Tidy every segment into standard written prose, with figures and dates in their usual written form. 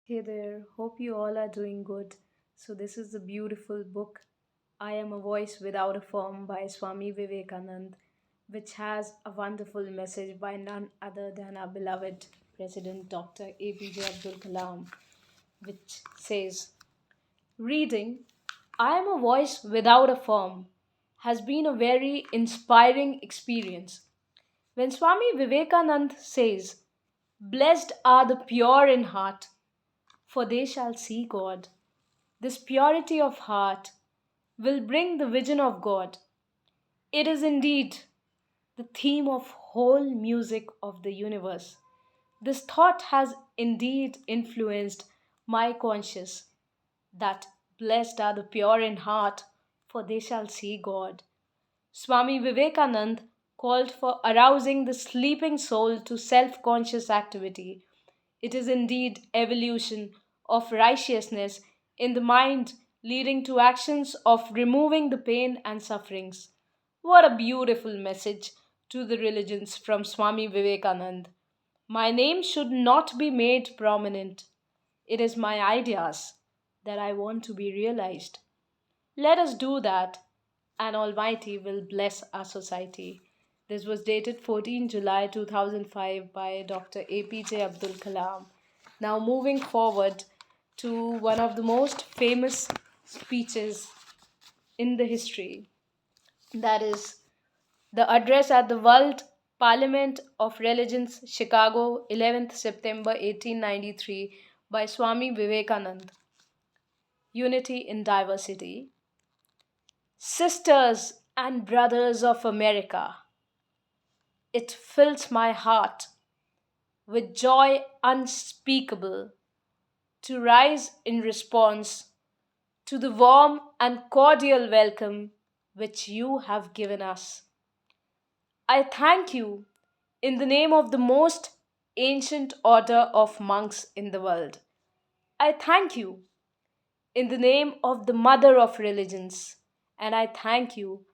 Hey there, hope you all are doing good. So, this is the beautiful book, I Am a Voice Without a Form by Swami Vivekanand, which has a wonderful message by none other than our beloved President Dr. APJ Abdul Kalam, which says, reading, I Am a Voice Without a Form has been a very inspiring experience. When Swami Vivekanand says, blessed are the pure in heart, for they shall see God. This purity of heart will bring the vision of God. It is indeed the theme of whole music of the universe. This thought has indeed influenced my conscience that blessed are the pure in heart, for they shall see God. Swami Vivekanand called for arousing the sleeping soul to self conscious activity. It is indeed evolution of righteousness in the mind leading to actions of removing the pain and sufferings. What a beautiful message to the religions from Swami Vivekanand. My name should not be made prominent. It is my ideas that I want to be realized. Let us do that, and Almighty will bless our society. This was dated 14 July 2005 by Dr. APJ Abdul Kalam. Now, moving forward to one of the most famous speeches in the history, that is the address at the World Parliament of Religions, Chicago, 11th September 1893, by Swami Vivekanand. Unity in Diversity. Sisters and brothers of America, it fills my heart with joy unspeakable to rise in response to the warm and cordial welcome which you have given us. I thank you in the name of the most ancient order of monks in the world. I thank you in the name of the mother of religions, and I thank you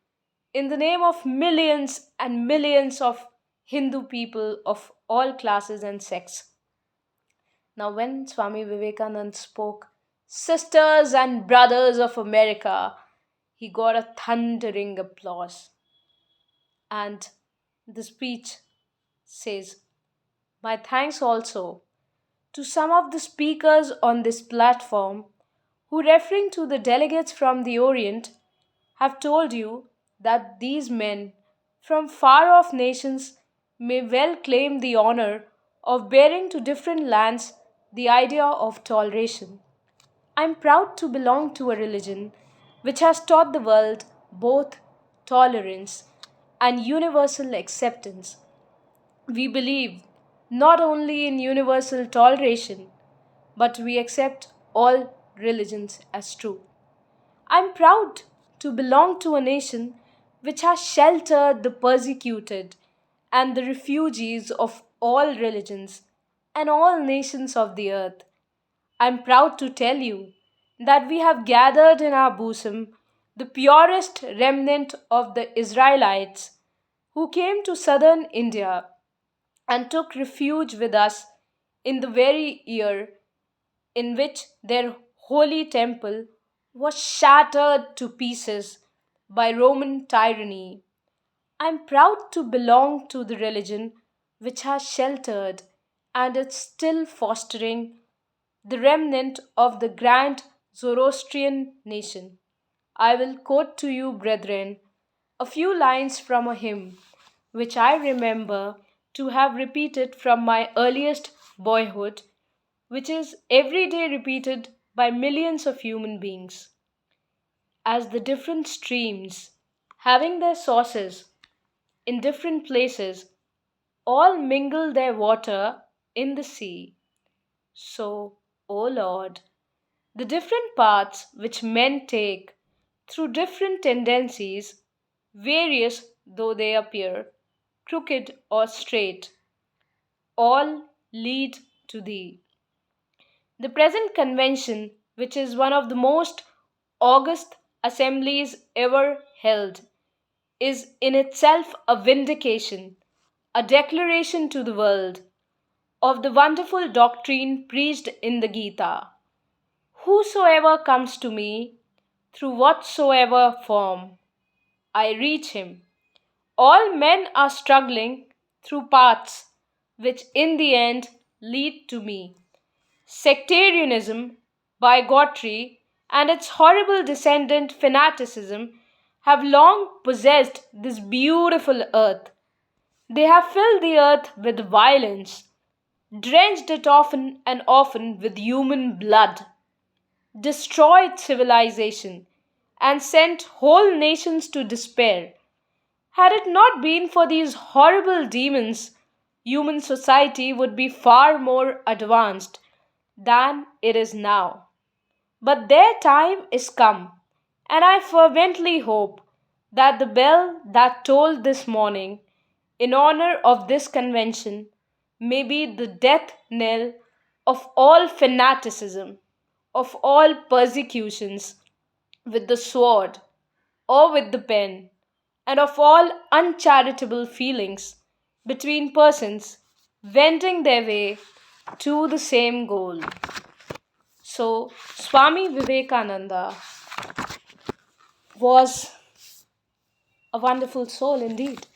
in the name of millions and millions of Hindu people of all classes and sects. Now, when Swami Vivekanand spoke, Sisters and Brothers of America, he got a thundering applause. And the speech says, my thanks also to some of the speakers on this platform who, referring to the delegates from the Orient, have told you that these men from far off nations may well claim the honor of bearing to different lands the idea of toleration. I am proud to belong to a religion which has taught the world both tolerance and universal acceptance. We believe not only in universal toleration, but we accept all religions as true. I'm proud to belong to a nation which has sheltered the persecuted and the refugees of all religions and all nations of the earth. I'm proud to tell you that we have gathered in our bosom the purest remnant of the Israelites who came to southern India and took refuge with us in the very year in which their holy temple was shattered to pieces by Roman tyranny. I am proud to belong to the religion which has sheltered and is still fostering the remnant of the grand Zoroastrian nation. I will quote to you, brethren, a few lines from a hymn which I remember to have repeated from my earliest boyhood, which is every day repeated by millions of human beings. As the different streams, having their sources in different places, all mingle their water in the sea, so, O Lord, the different paths which men take through different tendencies, various though they appear, crooked or straight, all lead to Thee. The present convention, which is one of the most august assemblies ever held, is in itself a vindication, a declaration to the world of the wonderful doctrine preached in the Gita. Whosoever comes to me, through whatsoever form, I reach him. All men are struggling through paths which in the end lead to me. Sectarianism, bigotry, and its horrible descendant fanaticism have long possessed this beautiful earth. They have filled the earth with violence, drenched it often and often with human blood, destroyed civilization, and sent whole nations to despair. Had it not been for these horrible demons, human society would be far more advanced than it is now. But their time is come, and I fervently hope that the bell that tolled this morning in honor of this convention may be the death knell of all fanaticism, of all persecutions with the sword or with the pen, and of all uncharitable feelings between persons wending their way to the same goal. So, Swami Vivekananda was a wonderful soul indeed.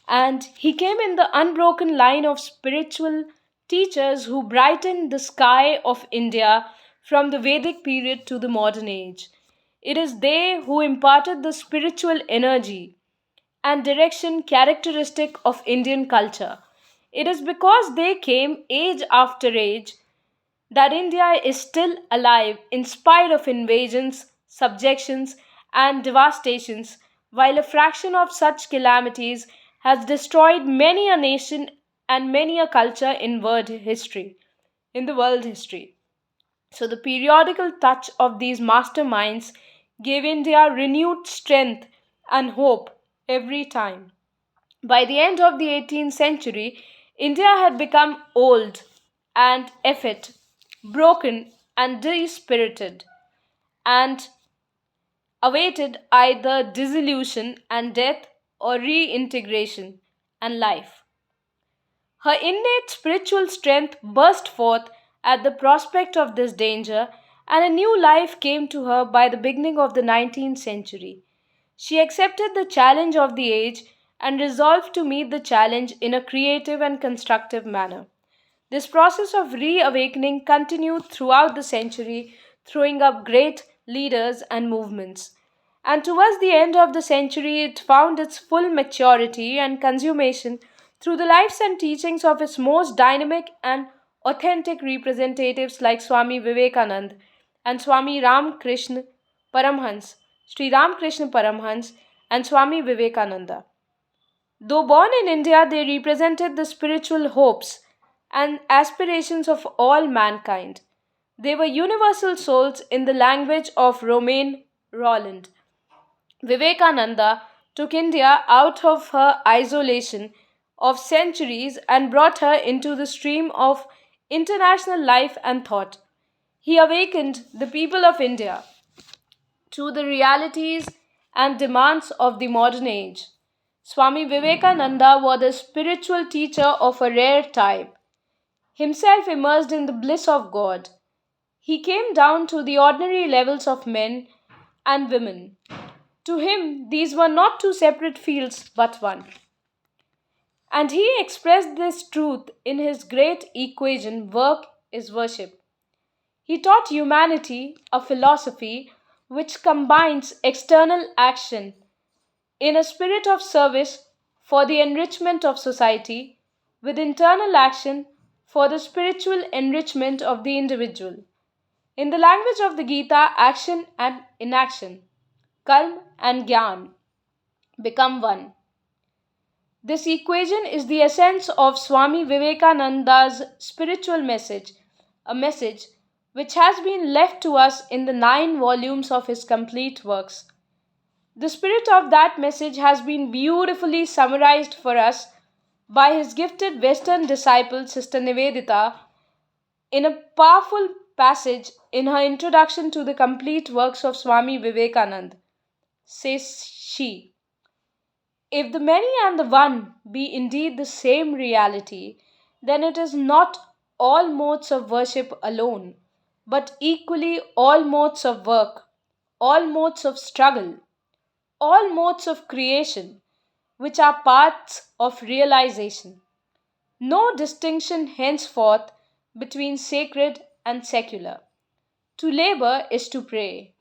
And he came in the unbroken line of spiritual teachers who brightened the sky of India from the Vedic period to the modern age. It is they who imparted the spiritual energy and direction characteristic of Indian culture. It is because they came age after age that India is still alive in spite of invasions, subjections, and devastations, while a fraction of such calamities has destroyed many a nation and many a culture in the world history. So the periodical touch of these masterminds gave India renewed strength and hope every time. By the end of the 18th century, India had become old and effete, broken and dispirited, and awaited either dissolution and death or reintegration and life. Her innate spiritual strength burst forth at the prospect of this danger, and a new life came to her by the beginning of the 19th century. She accepted the challenge of the age and resolved to meet the challenge in a creative and constructive manner. This process of reawakening continued throughout the century, throwing up great leaders and movements. And towards the end of the century, it found its full maturity and consummation through the lives and teachings of its most dynamic and authentic representatives like Swami Vivekanand and Swami Ramakrishna Paramhans, Sri Ramakrishna Paramhans, and Swami Vivekananda. Though born in India, they represented the spiritual hopes and aspirations of all mankind. They were universal souls in the language of Romain Rolland. Vivekananda took India out of her isolation of centuries and brought her into the stream of international life and thought. He awakened the people of India to the realities and demands of the modern age. Swami Vivekananda was a spiritual teacher of a rare type, himself immersed in the bliss of God. He came down to the ordinary levels of men and women. To him, these were not two separate fields but one. And he expressed this truth in his great equation Work is Worship. He taught humanity a philosophy which combines external action in a spirit of service for the enrichment of society with internal action for the spiritual enrichment of the individual. In the language of the Gita, action and inaction, karma and gyan, become one. This equation is the essence of Swami Vivekananda's spiritual message, a message which has been left to us in the 9 volumes of his complete works. The spirit of that message has been beautifully summarized for us by his gifted Western disciple, Sister Nivedita, in a powerful passage in her introduction to the complete works of Swami Vivekanand. Says she, if the many and the one be indeed the same reality, then it is not all modes of worship alone, but equally all modes of work, all modes of struggle, all modes of creation, which are paths of realization. No distinction henceforth between sacred and secular. To labor is to pray,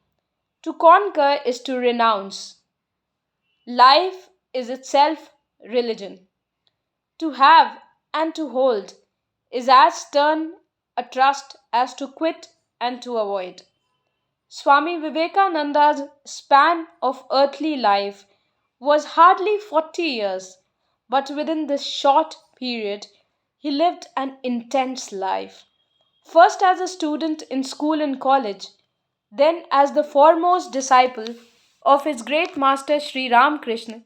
to conquer is to renounce. Life is itself religion. To have and to hold is as stern a trust as to quit and to avoid. Swami Vivekananda's span of earthly life was hardly 40 years, but within this short period, he lived an intense life. First as a student in school and college, then as the foremost disciple of his great master Sri Ramakrishna,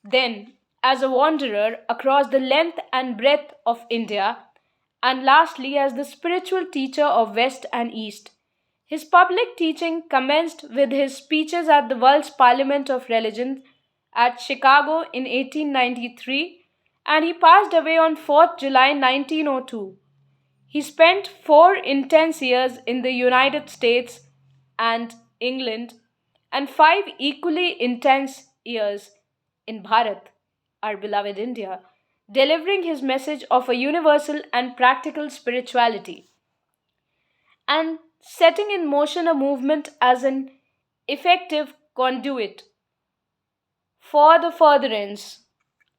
then as a wanderer across the length and breadth of India, and lastly as the spiritual teacher of West and East. His public teaching commenced with his speeches at the World's Parliament of Religion at Chicago in 1893, and he passed away on 4th July 1902. He spent 4 intense years in the United States and England, and 5 equally intense years in Bharat, our beloved India, delivering his message of a universal and practical spirituality and setting in motion a movement as an effective conduit for the furtherance